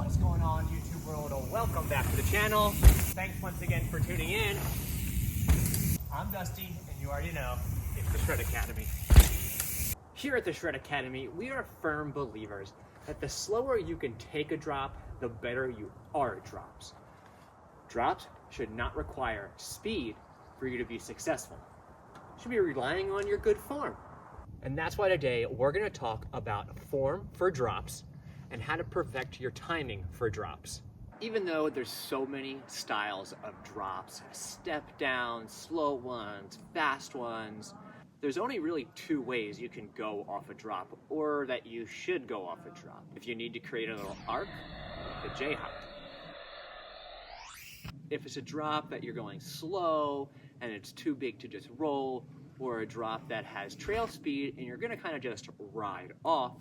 What's going on, YouTube world? Welcome back to the channel. Thanks once again for tuning in. I'm Dusty, and you already know it's the Shred Academy. Here at the Shred Academy, we are firm believers that the slower you can take a drop, the better you are at drops. Drops should not require speed for you to be successful. You should be relying on your good form. And that's why today we're going to talk about form for drops and how to perfect your timing for drops. Even though there's so many styles of drops, step down, slow ones, fast ones, there's only really two ways you can go off a drop, or that you should go off a drop. If you need to create a little arc, the J-hop. If it's a drop that you're going slow and it's too big to just roll, or a drop that has trail speed and you're gonna kind of just ride off,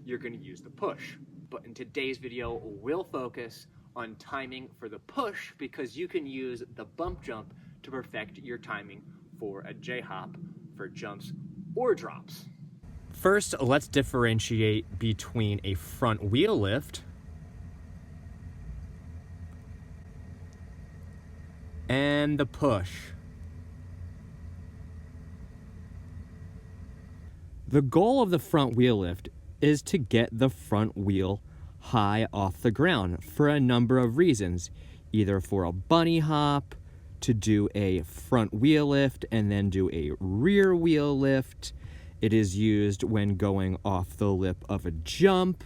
you're gonna use the push. But in today's video, we'll focus on timing for the push because you can use the bump jump to perfect your timing for a J-hop for jumps or drops. First, let's differentiate between a front wheel lift and the push. The goal of the front wheel lift is to get the front wheel high off the ground for a number of reasons, either for a bunny hop, to do a front wheel lift and then do a rear wheel lift. It is used when going off the lip of a jump.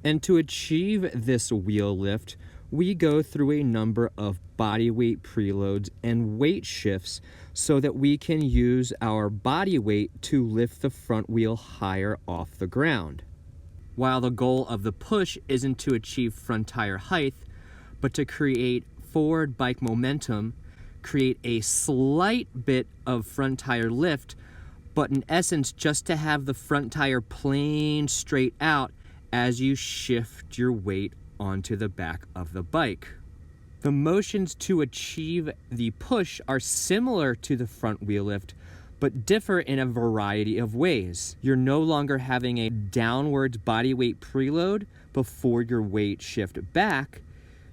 And to achieve this wheel lift, we go through a number of body weight preloads and weight shifts so that we can use our body weight to lift the front wheel higher off the ground. While the goal of the push isn't to achieve front tire height, but to create forward bike momentum, create a slight bit of front tire lift, but in essence just to have the front tire plane straight out as you shift your weight onto the back of the bike. The motions to achieve the push are similar to the front wheel lift, but differ in a variety of ways. You're no longer having a downwards body weight preload before your weight shift back.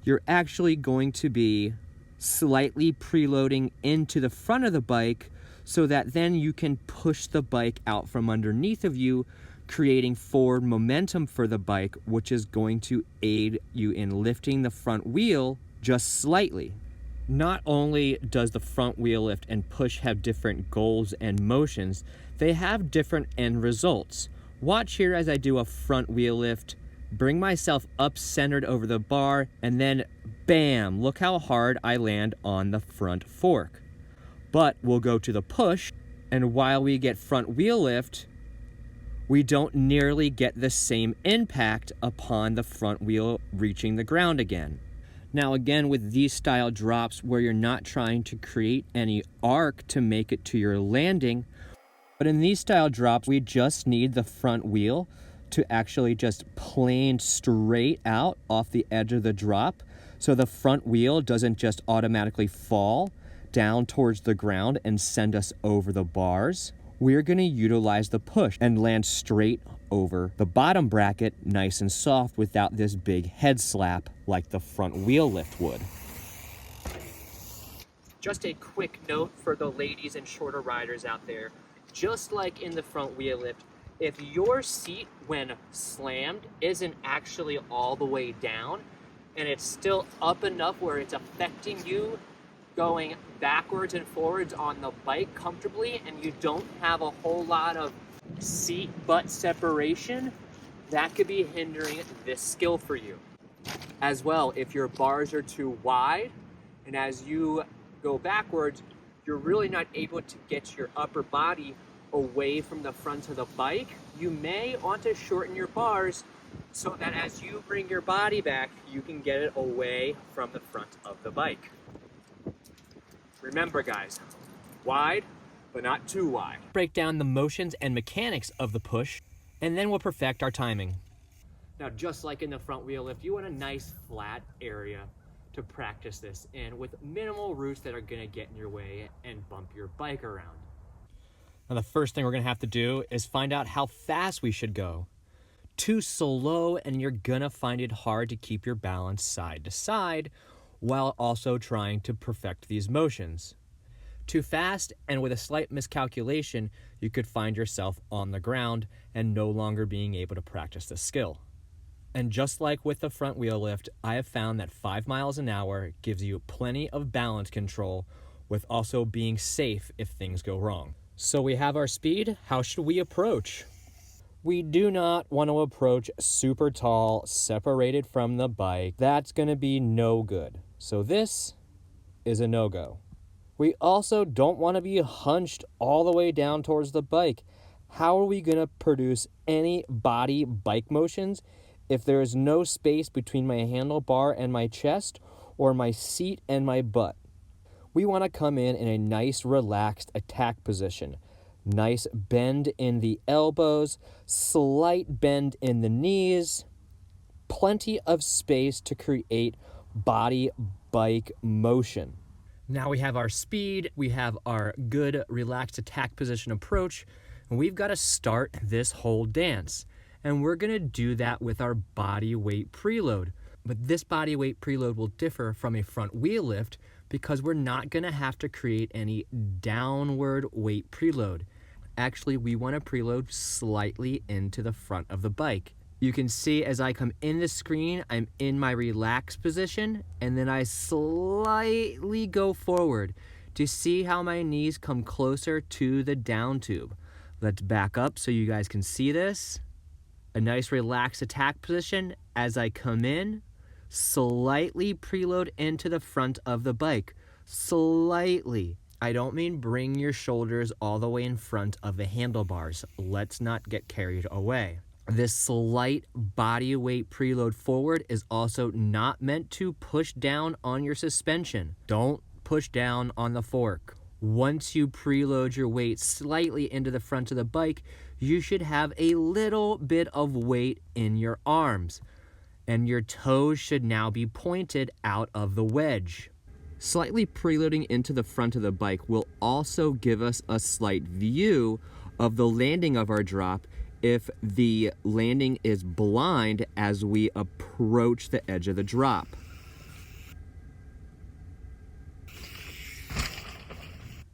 You're actually going to be slightly preloading into the front of the bike so that then you can push the bike out from underneath of you, creating forward momentum for the bike, which is going to aid you in lifting the front wheel just slightly. Not only does the front wheel lift and push have different goals and motions, they have different end results. Watch here as I do a front wheel lift, bring myself up centered over the bar, and then bam, look how hard I land on the front fork. But we'll go to the push, and while we get front wheel lift, we don't nearly get the same impact upon the front wheel reaching the ground again. Now again, with these style drops where you're not trying to create any arc to make it to your landing, but in these style drops, we just need the front wheel to actually just plane straight out off the edge of the drop so the front wheel doesn't just automatically fall down towards the ground and send us over the bars. We're going to utilize the push and land straight over the bottom bracket, nice and soft without this big head slap like the front wheel lift would. Just a quick note for the ladies and shorter riders out there, just like in the front wheel lift, if your seat when slammed isn't actually all the way down and it's still up enough where it's affecting you going backwards and forwards on the bike comfortably and you don't have a whole lot of seat butt separation, that could be hindering this skill for you. As well, if your bars are too wide and as you go backwards, you're really not able to get your upper body away from the front of the bike, you may want to shorten your bars so that as you bring your body back, you can get it away from the front of the bike. Remember guys, wide, but not too wide. Break down the motions and mechanics of the push, and then we'll perfect our timing. Now, just like in the front wheel lift, you want a nice flat area to practice this in with minimal roots that are gonna get in your way and bump your bike around. Now, the first thing we're gonna have to do is find out how fast we should go. Too slow, and you're gonna find it hard to keep your balance side to side while also trying to perfect these motions. Too fast, and with a slight miscalculation, you could find yourself on the ground and no longer being able to practice the skill. And just like with the front wheel lift, I have found that 5 miles an hour gives you plenty of balance control with also being safe if things go wrong. So we have our speed. How should we approach? We do not want to approach super tall, separated from the bike. That's going to be no good. So this is a no-go. We also don't want to be hunched all the way down towards the bike. How are we going to produce any body bike motions if there is no space between my handlebar and my chest or my seat and my butt? We want to come in a nice relaxed attack position. Nice bend in the elbows, slight bend in the knees, plenty of space to create body bike motion. Now we have our speed, we have our good relaxed attack position approach, and we've got to start this whole dance. And we're going to do that with our body weight preload. But this body weight preload will differ from a front wheel lift because we're not going to have to create any downward weight preload. Actually, we want to preload slightly into the front of the bike. You can see as I come in the screen, I'm in my relaxed position, and then I slightly go forward to see how my knees come closer to the down tube. Let's back up so you guys can see this. A nice relaxed attack position as I come in, slightly preload into the front of the bike. Slightly. I don't mean bring your shoulders all the way in front of the handlebars. Let's not get carried away. This slight body weight preload forward is also not meant to push down on your suspension. Don't push down on the fork. Once you preload your weight slightly into the front of the bike, you should have a little bit of weight in your arms, and your toes should now be pointed out of the wedge. Slightly preloading into the front of the bike will also give us a slight view of the landing of our drop if the landing is blind as we approach the edge of the drop.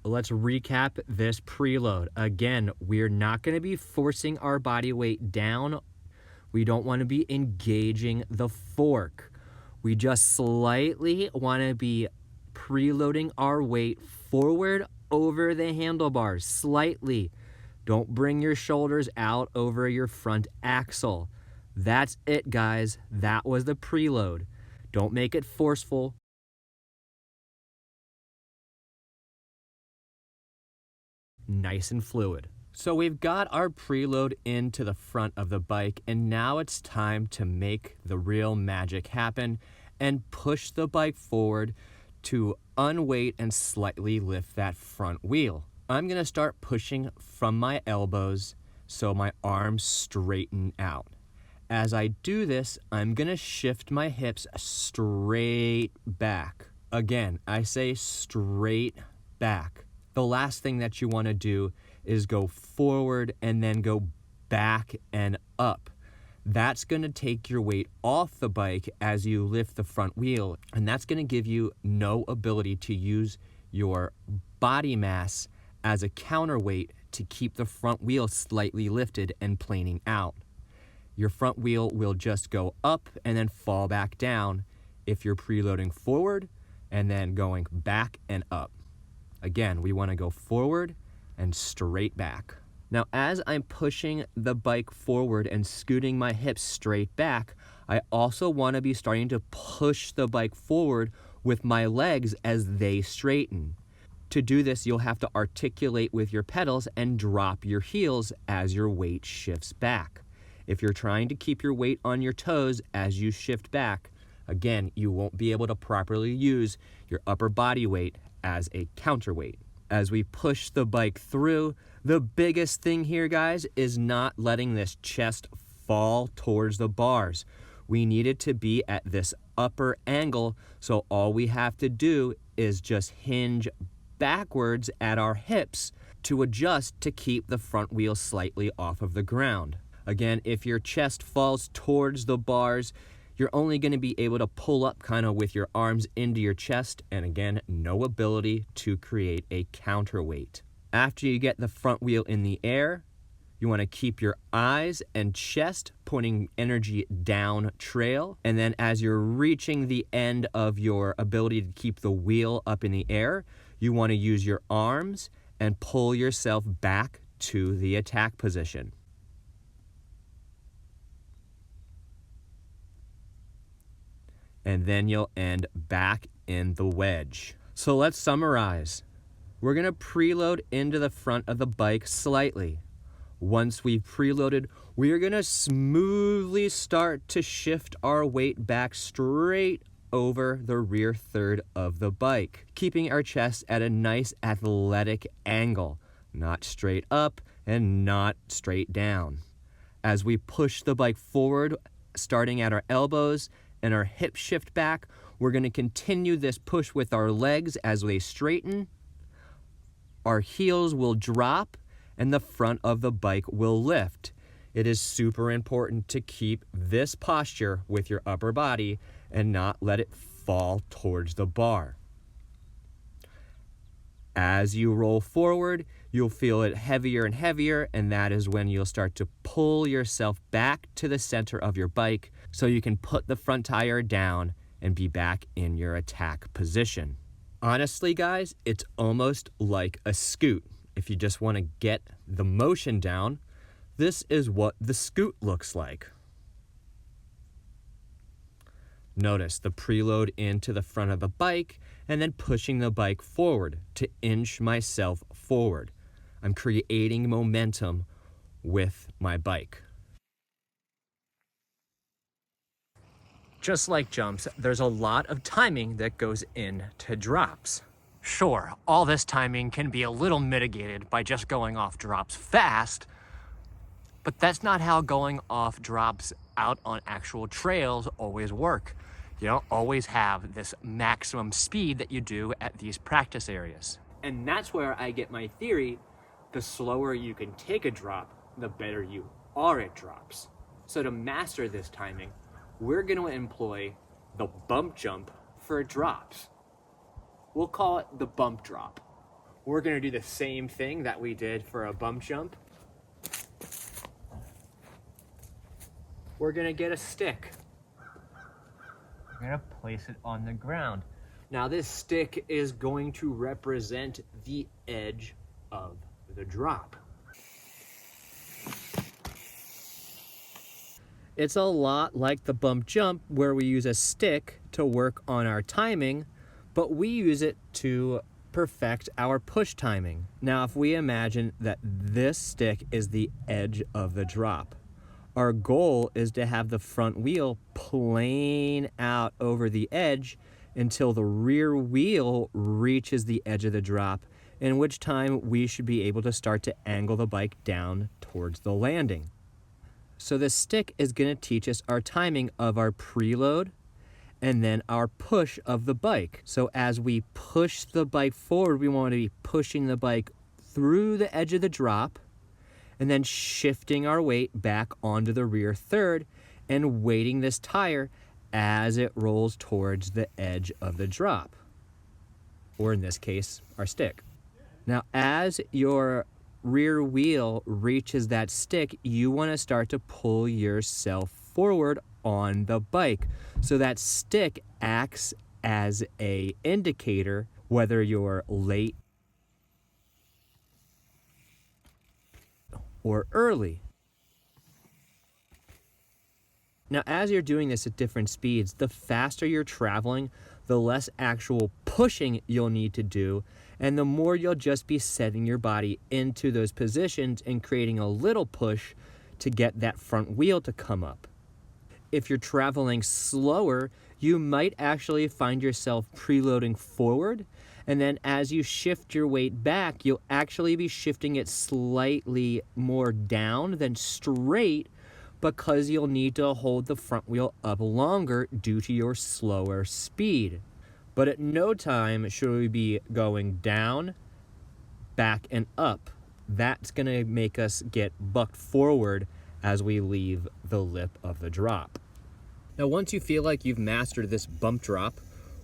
Let's recap this preload. Again, we're not going to be forcing our body weight down. We don't want to be engaging the fork. We just slightly want to be preloading our weight forward over the handlebars, slightly. Don't bring your shoulders out over your front axle. That's it, guys. That was the preload. Don't make it forceful. Nice and fluid. So we've got our preload into the front of the bike, and now it's time to make the real magic happen and push the bike forward to unweight and slightly lift that front wheel. I'm going to start pushing from my elbows so my arms straighten out. As I do this, I'm going to shift my hips straight back. Again, I say straight back. The last thing that you want to do is go forward and then go back and up. That's going to take your weight off the bike as you lift the front wheel, and that's going to give you no ability to use your body mass as a counterweight to keep the front wheel slightly lifted and planing out. Your front wheel will just go up and then fall back down if you're preloading forward and then going back and up. Again, we want to go forward and straight back. Now, as I'm pushing the bike forward and scooting my hips straight back, I also want to be starting to push the bike forward with my legs as they straighten. To do this, you'll have to articulate with your pedals and drop your heels as your weight shifts back. If you're trying to keep your weight on your toes as you shift back, again, you won't be able to properly use your upper body weight as a counterweight. As we push the bike through, the biggest thing here, guys, is not letting this chest fall towards the bars. We need it to be at this upper angle, so all we have to do is just hinge backwards at our hips to adjust to keep the front wheel slightly off of the ground. Again, if your chest falls towards the bars, you're only going to be able to pull up kind of with your arms into your chest, and again, no ability to create a counterweight. After you get the front wheel in the air, you want to keep your eyes and chest pointing energy down trail. And then as you're reaching the end of your ability to keep the wheel up in the air, you want to use your arms and pull yourself back to the attack position. And then you'll end back in the wedge. So let's summarize. We're going to preload into the front of the bike slightly. Once we've preloaded, we are going to smoothly start to shift our weight back straight over the rear third of the bike, keeping our chest at a nice athletic angle, not straight up and not straight down. As we push the bike forward, starting at our elbows and our hips shift back, we're going to continue this push with our legs as they straighten. Our heels will drop and the front of the bike will lift. It is super important to keep this posture with your upper body and not let it fall towards the bar. As you roll forward, you'll feel it heavier and heavier, and that is when you'll start to pull yourself back to the center of your bike so you can put the front tire down and be back in your attack position. Honestly, guys, it's almost like a scoot. If you just want to get the motion down, this is what the scoot looks like. Notice the preload into the front of the bike and then pushing the bike forward to inch myself forward. I'm creating momentum with my bike. Just like jumps, there's a lot of timing that goes into drops. Sure, all this timing can be a little mitigated by just going off drops fast, but that's not how going off drops out on actual trails always work. You don't always have this maximum speed that you do at these practice areas. And that's where I get my theory, the slower you can take a drop, the better you are at drops. So to master this timing, we're going to employ the bump jump for drops. We'll call it the bump drop. We're going to do the same thing that we did for a bump jump. We're going to get a stick. We're going to place it on the ground. Now this stick is going to represent the edge of the drop. It's a lot like the bump jump where we use a stick to work on our timing, but we use it to perfect our push timing. Now, if we imagine that this stick is the edge of the drop, our goal is to have the front wheel plane out over the edge until the rear wheel reaches the edge of the drop, in which time we should be able to start to angle the bike down towards the landing. So the stick is going to teach us our timing of our preload and then our push of the bike. So as we push the bike forward, we want to be pushing the bike through the edge of the drop and then shifting our weight back onto the rear third and weighting this tire as it rolls towards the edge of the drop, or in this case, our stick. Now, as your rear wheel reaches that stick, you want to start to pull yourself forward on the bike. So that stick acts as an indicator whether you're late or early. Now, as you're doing this at different speeds, the faster you're traveling, the less actual pushing you'll need to do, and the more you'll just be setting your body into those positions and creating a little push to get that front wheel to come up. If you're traveling slower, you might actually find yourself preloading forward, and then as you shift your weight back, you'll actually be shifting it slightly more down than straight, because you'll need to hold the front wheel up longer due to your slower speed. But at no time should we be going down, back, and up. That's going to make us get bucked forward as we leave the lip of the drop. Now, once you feel like you've mastered this bump drop,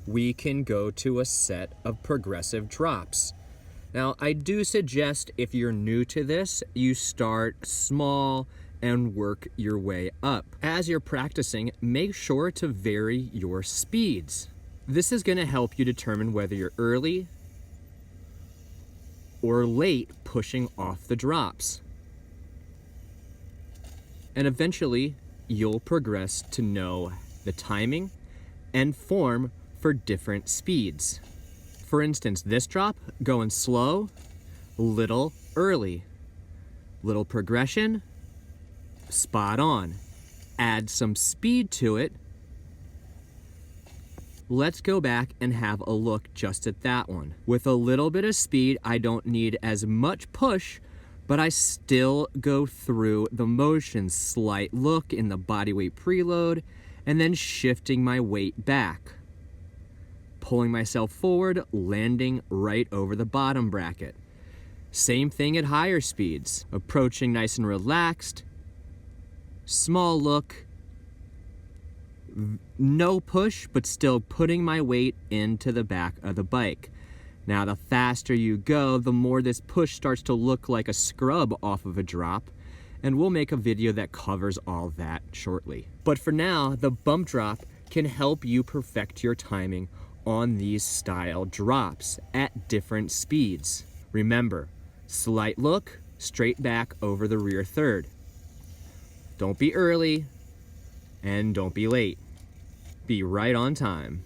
we can go to a set of progressive drops. Now, I do suggest if you're new to this, you start small and work your way up. As you're practicing, make sure to vary your speeds. This is going to help you determine whether you're early or late pushing off the drops. And eventually, you'll progress to know the timing and form for different speeds. For instance, this drop, going slow, little early, little progression, spot on. Add some speed to it. Let's go back and have a look just at that one. With a little bit of speed, I don't need as much push, but I still go through the motion. Slight look in the body weight preload, and then shifting my weight back. Pulling myself forward, landing right over the bottom bracket. Same thing at higher speeds. Approaching nice and relaxed. Small look. No push, but still putting my weight into the back of the bike. Now, the faster you go, the more this push starts to look like a scrub off of a drop, and we'll make a video that covers all that shortly. But for now, the bump drop can help you perfect your timing on these style drops at different speeds. Remember, slight look, straight back over the rear third. Don't be early, and don't be late. Be right on time.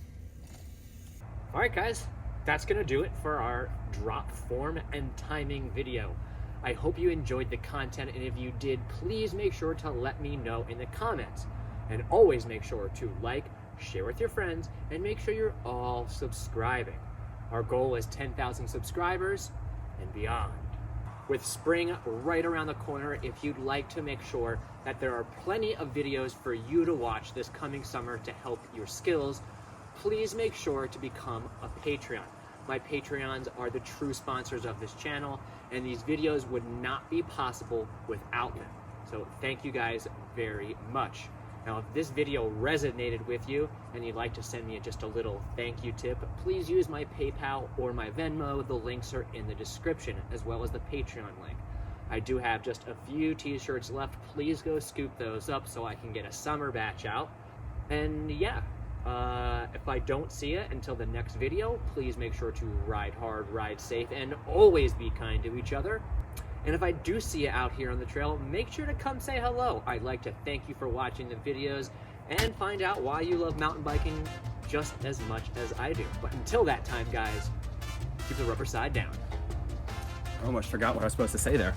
All right, guys. That's gonna do it for our drop form and timing video. I hope you enjoyed the content, and if you did, please make sure to let me know in the comments. And always make sure to like, share with your friends, and make sure you're all subscribing. Our goal is 10,000 subscribers and beyond. With spring right around the corner, if you'd like to make sure that there are plenty of videos for you to watch this coming summer to help your skills, please make sure to become a Patreon. My Patreons are the true sponsors of this channel, and these videos would not be possible without them. So thank you guys very much. Now, if this video resonated with you and you'd like to send me just a little thank you tip, please use my PayPal or my Venmo. The links are in the description, as well as the Patreon link. I do have just a few t-shirts left. Please go scoop those up so I can get a summer batch out. And yeah, if I don't see you until the next video, please make sure to ride hard, ride safe, and always be kind to each other. And if I do see you out here on the trail, make sure to come say hello. I'd like to thank you for watching the videos and find out why you love mountain biking just as much as I do. But until that time, guys, keep the rubber side down. I almost forgot what I was supposed to say there.